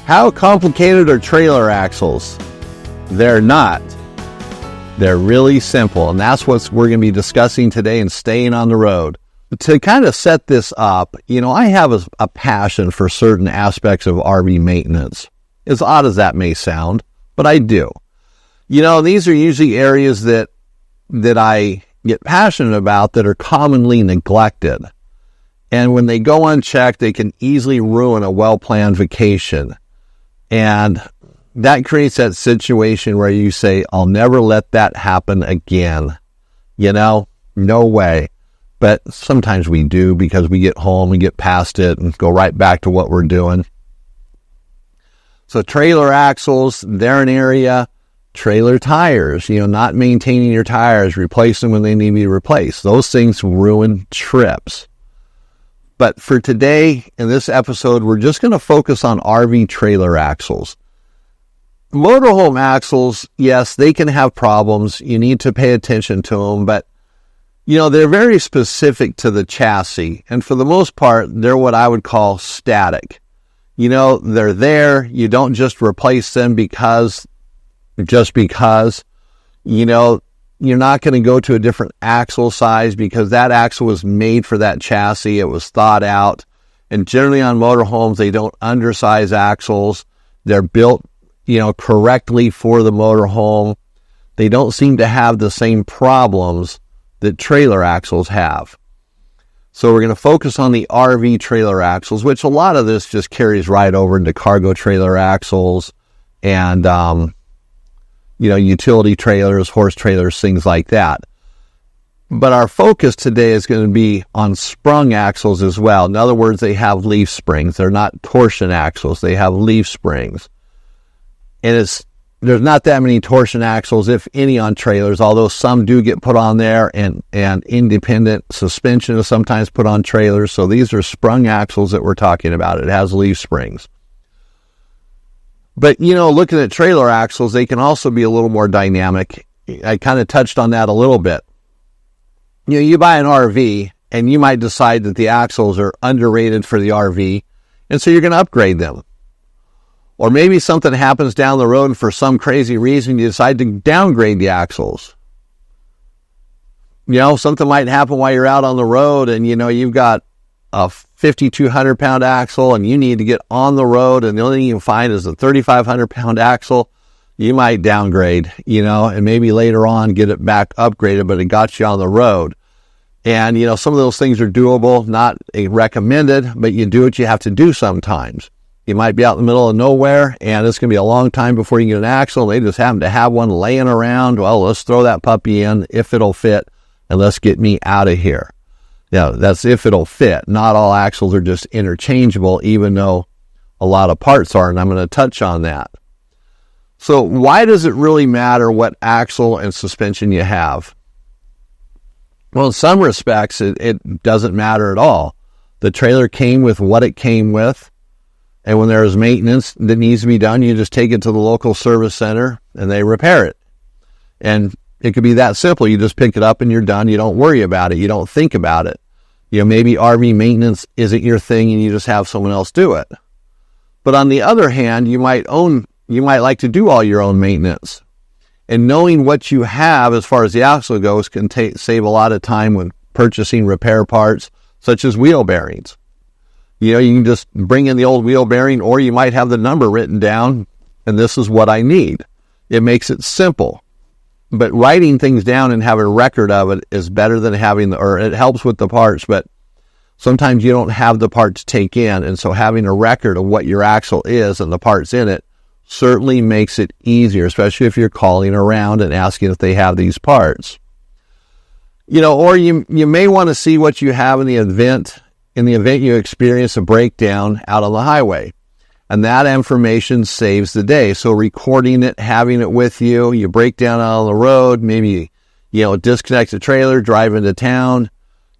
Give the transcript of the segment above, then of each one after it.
How complicated are trailer axles? They're not. They're really simple, and that's what we're going to be discussing today and staying on the road. To kind of set this up, I have a passion for certain aspects of RV maintenance. As odd as that may sound, but I do. These are usually areas that I get passionate about that are commonly neglected. And when they go unchecked, they can easily ruin a well-planned vacation. And that creates that situation where you say, I'll never let that happen again. No way. But sometimes we do, because we get home and get past it and go right back to what we're doing. So trailer axles, they're an area. Trailer tires, not maintaining your tires, replace them when they need to be replaced. Those things ruin trips. But for today, in this episode, we're just going to focus on RV trailer axles. Motorhome axles, yes, they can have problems. You need to pay attention to them, but, they're very specific to the chassis. And for the most part, they're what I would call static. They're there. You don't just replace them because, you're not going to go to a different axle size because that axle was made for that chassis. It was thought out. And generally on motorhomes, they don't undersize axles. They're built, correctly for the motorhome. They don't seem to have the same problems that trailer axles have. So we're going to focus on the RV trailer axles, which a lot of this just carries right over into cargo trailer axles and, utility trailers, horse trailers, things like that. But our focus today is going to be on sprung axles as well. In other words, they have leaf springs. They're not torsion axles. They have leaf springs. And there's not that many torsion axles, if any, on trailers, although some do get put on there, and independent suspension is sometimes put on trailers. So these are sprung axles that we're talking about. It has leaf springs. But, looking at trailer axles, they can also be a little more dynamic. I kind of touched on that a little bit. You buy an RV, and you might decide that the axles are underrated for the RV, and so you're going to upgrade them. Or maybe something happens down the road, and for some crazy reason, you decide to downgrade the axles. Something might happen while you're out on the road, and, you've got a 5,200 pound axle and you need to get on the road, and the only thing you can find is a 3,500 pound axle. You might downgrade, and maybe later on get it back upgraded, but it got you on the road. And, some of those things are doable, not recommended, but you do what you have to do sometimes. You might be out in the middle of nowhere, and it's going to be a long time before you get an axle. They just happen to have one laying around. Well, let's throw that puppy in if it'll fit, and let's get me out of here. That's if it'll fit. Not all axles are just interchangeable, even though a lot of parts are, and I'm going to touch on that. So why does it really matter what axle and suspension you have? Well, in some respects, it doesn't matter at all. The trailer came with what it came with, and when there is maintenance that needs to be done, you just take it to the local service center, and they repair it. And it could be that simple. You just pick it up and you're done. You don't worry about it. You don't think about it. Maybe RV maintenance isn't your thing and you just have someone else do it. But on the other hand, you might like to do all your own maintenance. And knowing what you have as far as the axle goes can save a lot of time when purchasing repair parts, such as wheel bearings. You can just bring in the old wheel bearing, or you might have the number written down, and this is what I need. It makes it simple. But writing things down and having a record of it is better than it helps with the parts, but sometimes you don't have the part to take in, and so having a record of what your axle is and the parts in it certainly makes it easier, especially if you're calling around and asking if they have these parts. Or you may want to see what you have in the event you experience a breakdown out on the highway. And that information saves the day. So recording it, having it with you, you break down out on the road, maybe, disconnect the trailer, drive into town.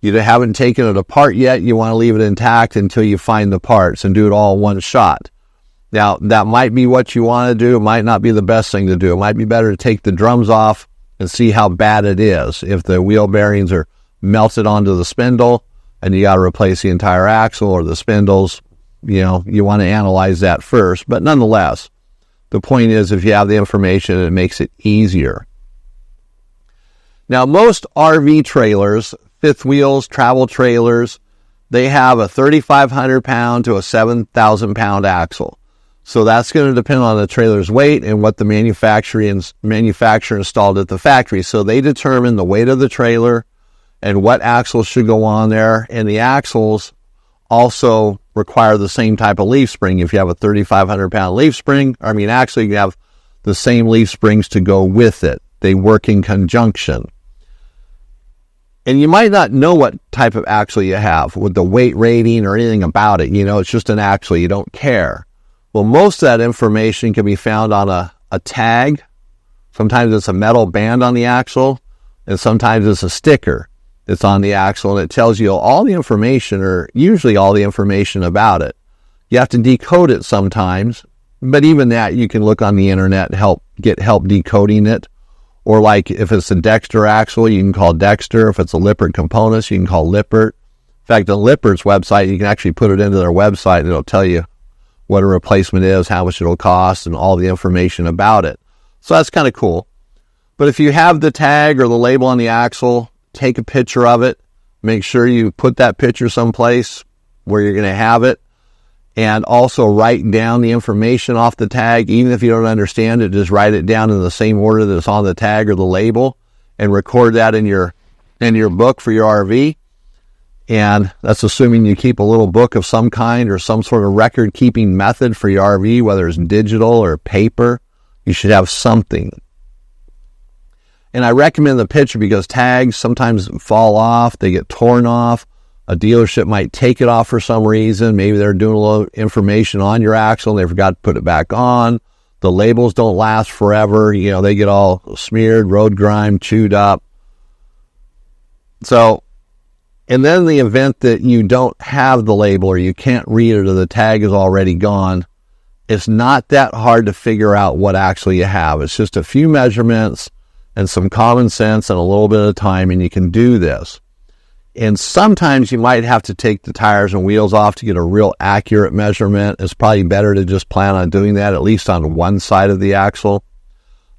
You haven't taken it apart yet. You want to leave it intact until you find the parts and do it all in one shot. Now, that might be what you want to do. It might not be the best thing to do. It might be better to take the drums off and see how bad it is. If the wheel bearings are melted onto the spindle and you got to replace the entire axle or the spindles, you want to analyze that first. But nonetheless, the point is, if you have the information, it makes it easier. Now, most RV trailers, fifth wheels, travel trailers, they have a 3,500 pound to a 7,000 pound axle. So that's going to depend on the trailer's weight and what the manufacturer installed at the factory. So they determine the weight of the trailer and what axles should go on there. And the axles also require the same type of leaf spring. If you have a 3,500 pound leaf spring, actually you have the same leaf springs to go with it. They work in conjunction. And you might not know what type of axle you have with the weight rating or anything about it. It's just an axle. You don't care. Well, most of that information can be found on a tag. Sometimes it's a metal band on the axle, and sometimes it's a sticker that's on the axle, and it tells you all the information, or usually all the information about it. You have to decode it sometimes, but even that you can look on the internet and get help decoding it. Or like if it's a Dexter axle, you can call Dexter. If it's a Lippert components, you can call Lippert. In fact, on Lippert's website, you can actually put it into their website and it'll tell you what a replacement is, how much it'll cost, and all the information about it. So that's kind of cool. But if you have the tag or the label on the axle, take a picture of it. Make sure you put that picture someplace where you're going to have it. And also write down the information off the tag. Even if you don't understand it, just write it down in the same order that's on the tag or the label and record that in your book for your RV. And that's assuming you keep a little book of some kind or some sort of record-keeping method for your RV, whether it's digital or paper. You should have something. And I recommend the picture because tags sometimes fall off. They get torn off. A dealership might take it off for some reason. Maybe they're doing a little information on your axle and they forgot to put it back on. The labels don't last forever. They get all smeared, road grime, chewed up. So, and then in the event that you don't have the label or you can't read it or the tag is already gone, it's not that hard to figure out what axle you have. It's just a few measurements and some common sense and a little bit of time, and you can do this. And sometimes you might have to take the tires and wheels off to get a real accurate measurement. It's probably better to just plan on doing that, at least on one side of the axle.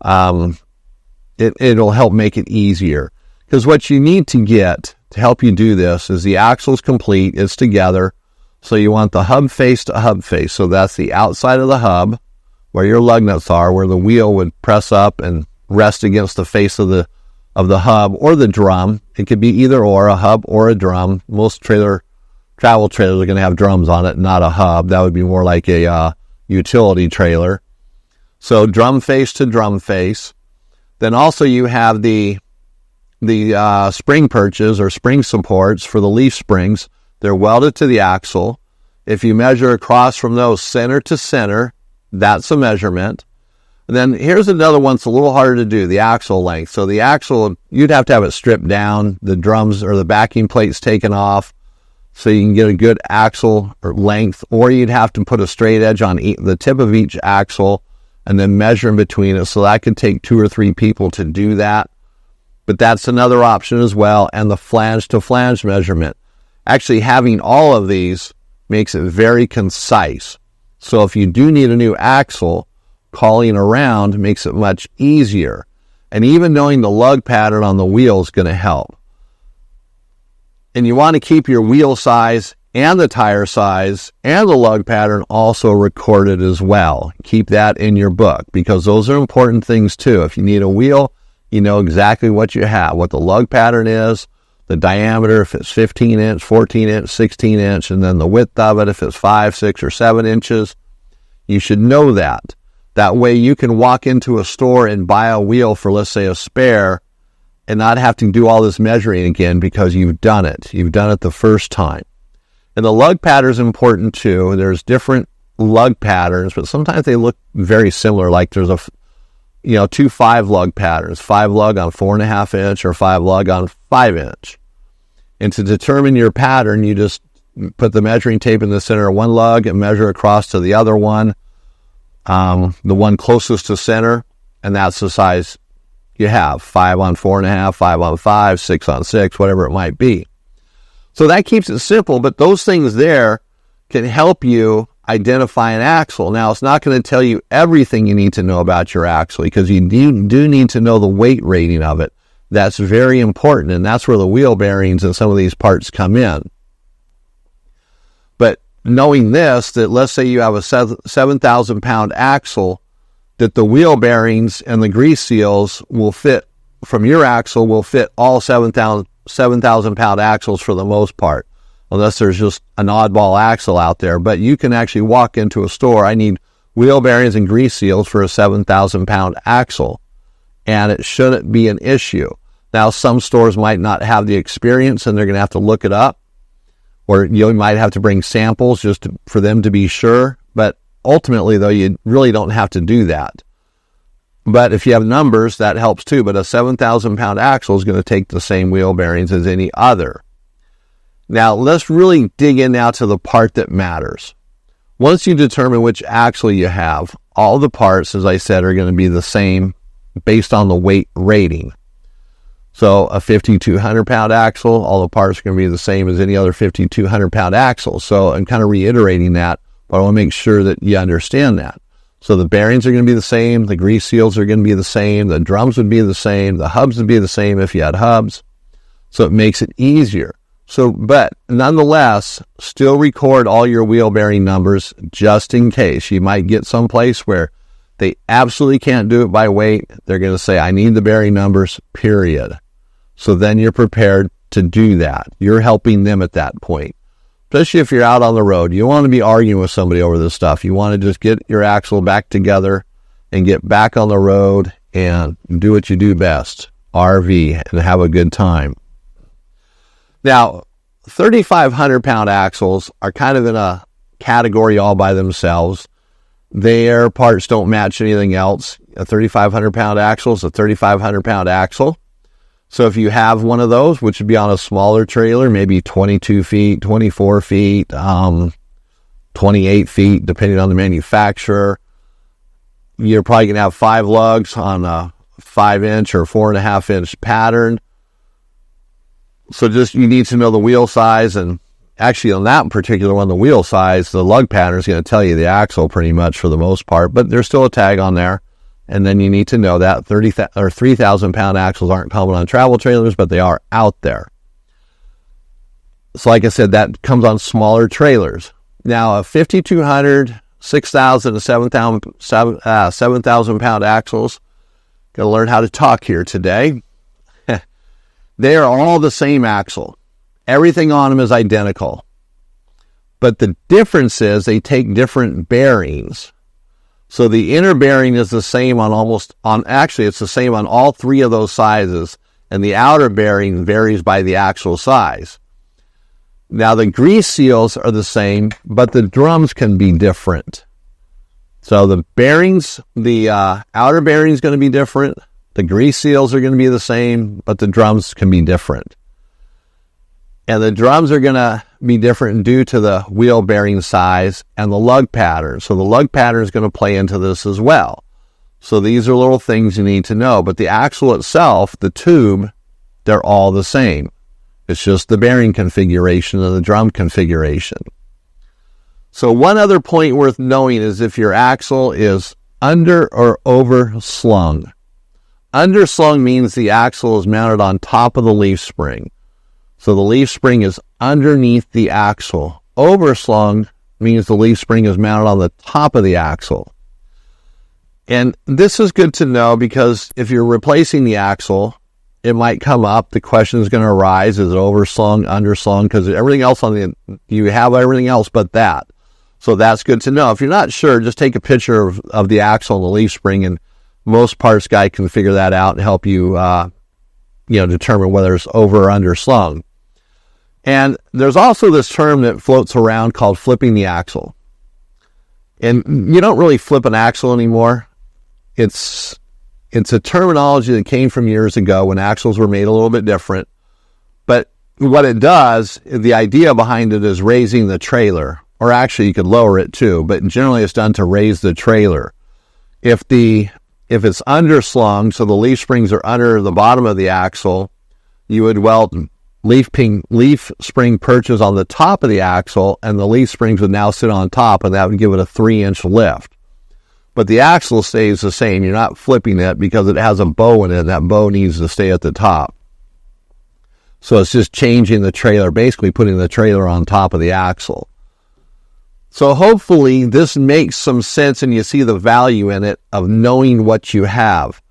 It'll help make it easier. Because what you need to get to help you do this is the axle's complete, it's together. So you want the hub face to hub face. So that's the outside of the hub, where your lug nuts are, where the wheel would press up and rest against the face of the hub or the drum. It could be either or, a hub or a drum. Most travel trailers are going to have drums on it, not a hub. That would be more like a utility trailer. So drum face to drum face. Then also you have the spring perches or spring supports for the leaf springs. They're welded to the axle. If you measure across from those center to center, that's a measurement. And then here's another one that's a little harder to do, the axle length. So the axle, you'd have to have it stripped down, the drums or the backing plates taken off so you can get a good axle or length, or you'd have to put a straight edge on the tip of each axle and then measure in between it. So that could take 2 or 3 people to do that. But that's another option as well. And the flange to flange measurement. Actually, having all of these makes it very concise. So if you do need a new axle, calling around makes it much easier. And even knowing the lug pattern on the wheel is going to help. And you want to keep your wheel size and the tire size and the lug pattern also recorded as well. Keep that in your book because those are important things too. If you need a wheel, you know exactly what you have, what the lug pattern is, the diameter, if it's 15 inch, 14 inch, 16 inch, and then the width of it, if it's 5, 6, or 7 inches. You should know that. That way you can walk into a store and buy a wheel for, let's say, a spare and not have to do all this measuring again because you've done it. You've done it the first time. And the lug pattern is important too. There's different lug patterns, but sometimes they look very similar. Like there's 2 5-lug patterns, 5 lug on 4.5 inch or 5 lug on 5 inch. And to determine your pattern, you just put the measuring tape in the center of one lug and measure across to the other one. The one closest to center, and that's the size you have, 5 on 4.5, 5 on 5, 6 on 6, whatever it might be. So that keeps it simple, but those things there can help you identify an axle. Now, it's not going to tell you everything you need to know about your axle, because you do need to know the weight rating of it. That's very important, and that's where the wheel bearings and some of these parts come in. But knowing this, that let's say you have a 7,000 pound axle, that the wheel bearings and the grease seals will fit from your axle, will fit all 7,000 pound axles for the most part, unless there's just an oddball axle out there. But you can actually walk into a store, I need wheel bearings and grease seals for a 7,000 pound axle, and it shouldn't be an issue. Now, some stores might not have the experience, and they're going to have to look it up, or you might have to bring samples just for them to be sure. But ultimately, though, you really don't have to do that. But if you have numbers, that helps too. But a 7,000 pound axle is going to take the same wheel bearings as any other. Now, let's really dig in now to the part that matters. Once you determine which axle you have, all the parts, as I said, are going to be the same based on the weight rating. So a 5,200 pound axle, all the parts are going to be the same as any other 5,200 pound axle. So I'm kind of reiterating that, but I want to make sure that you understand that. So the bearings are going to be the same, the grease seals are going to be the same, the drums would be the same, the hubs would be the same if you had hubs. So it makes it easier. So, but nonetheless, still record all your wheel bearing numbers just in case. You might get someplace where they absolutely can't do it by weight. They're going to say, I need the bearing numbers, period. So then you're prepared to do that. You're helping them at that point. Especially if you're out on the road. You don't want to be arguing with somebody over this stuff. You want to just get your axle back together and get back on the road and do what you do best, RV, and have a good time. Now, 3,500 pound axles are kind of in a category all by themselves. Their parts don't match anything else. A 3,500 pound axle is a 3,500 pound axle. So if you have one of those, which would be on a smaller trailer, maybe 22 feet, 24 feet, 28 feet, depending on the manufacturer, you're probably going to have 5 lugs on a 5-inch or 4.5-inch pattern. So just, you need to know the wheel size, and actually on that particular one, the wheel size, the lug pattern is going to tell you the axle pretty much for the most part, but there's still a tag on there. And then you need to know that 3,000 pound axles aren't common on travel trailers, but they are out there. So like I said, that comes on smaller trailers. Now a 5,200, 6,000 to 7,000 pound axles, got to learn how to talk here today. They are all the same axle. Everything on them is identical. But the difference is they take different bearings. So the inner bearing is the same actually it's the same on all 3 of those sizes, and the outer bearing varies by the actual size. Now the grease seals are the same, but the drums can be different. So the bearings, the outer bearing is going to be different, the grease seals are going to be the same, but the drums can be different. And the drums are going to be different due to the wheel bearing size and the lug pattern. So the lug pattern is going to play into this as well. So these are little things you need to know. But the axle itself, the tube, they're all the same. It's just the bearing configuration and the drum configuration. So one other point worth knowing is if your axle is under or over slung. Underslung means the axle is mounted on top of the leaf spring. So the leaf spring is underneath the axle. Overslung means the leaf spring is mounted on the top of the axle. And this is good to know because if you're replacing the axle, it might come up. The question is going to arise, is it overslung, underslung? Because everything else you have everything else but that. So that's good to know. If you're not sure, just take a picture of the axle and the leaf spring, and most parts guy can figure that out and help you, determine whether it's over or underslung. And there's also this term that floats around called flipping the axle. And you don't really flip an axle anymore. It's a terminology that came from years ago when axles were made a little bit different. But what it does, the idea behind it is raising the trailer. Or actually you could lower it too, but generally it's done to raise the trailer. If it's underslung, so the leaf springs are under the bottom of the axle, you would weld leaf spring perches on the top of the axle, and the leaf springs would now sit on top, and that would give it a 3-inch lift. But the axle stays the same. You're not flipping it because it has a bow in it. That bow needs to stay at the top. So it's just changing the trailer, basically putting the trailer on top of the axle. So hopefully this makes some sense and you see the value in it of knowing what you have,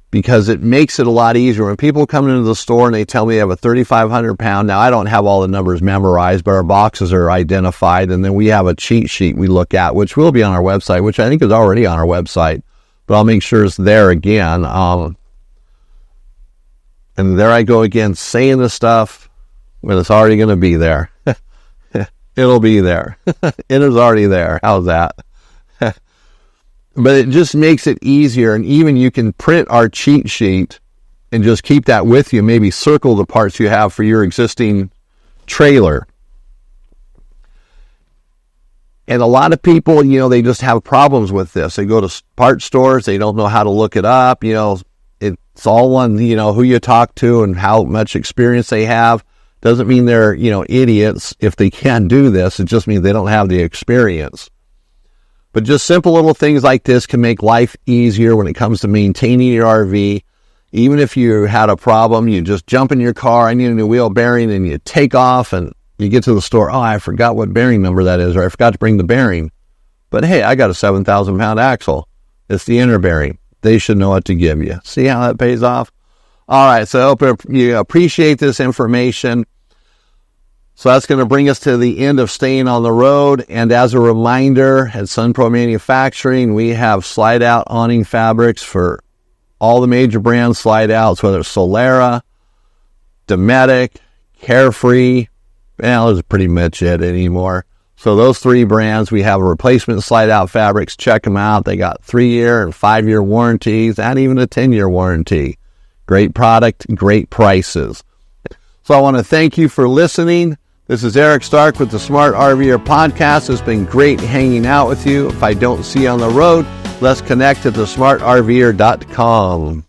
because it makes it a lot easier. When people come into the store and they tell me they have a 3,500 pound, now I don't have all the numbers memorized, but our boxes are identified, and then we have a cheat sheet we look at, which will be on our website, which I think is already on our website, but I'll make sure it's there again. And there I go again, saying the stuff when it's already going to be there. It'll be there. It is already there. How's that? But it just makes it easier. And even you can print our cheat sheet and just keep that with you. Maybe circle the parts you have for your existing trailer. And a lot of people, they just have problems with this. They go to part stores. They don't know how to look it up. It's all on, who you talk to and how much experience they have. Doesn't mean they're, idiots if they can't do this. It just means they don't have the experience. But just simple little things like this can make life easier when it comes to maintaining your RV. Even if you had a problem, you just jump in your car, I need a new wheel bearing, and you take off and you get to the store. Oh, I forgot what bearing number that is, or I forgot to bring the bearing. But hey, I got a 7,000 pound axle. It's the inner bearing. They should know what to give you. See how that pays off? All right, so I hope you appreciate this information. So that's going to bring us to the end of Staying on the Road. And as a reminder, at SunPro Manufacturing, we have slide-out awning fabrics for all the major brand slide-outs, whether it's Solera, Dometic, Carefree. Well, that's pretty much it anymore. So those 3 brands, we have replacement slide-out fabrics. Check them out. They got 3-year and 5-year warranties, and even a 10-year warranty. Great product, great prices. So I want to thank you for listening. This is Eric Stark with the Smart RVer Podcast. It's been great hanging out with you. If I don't see you on the road, let's connect at thesmartrver.com.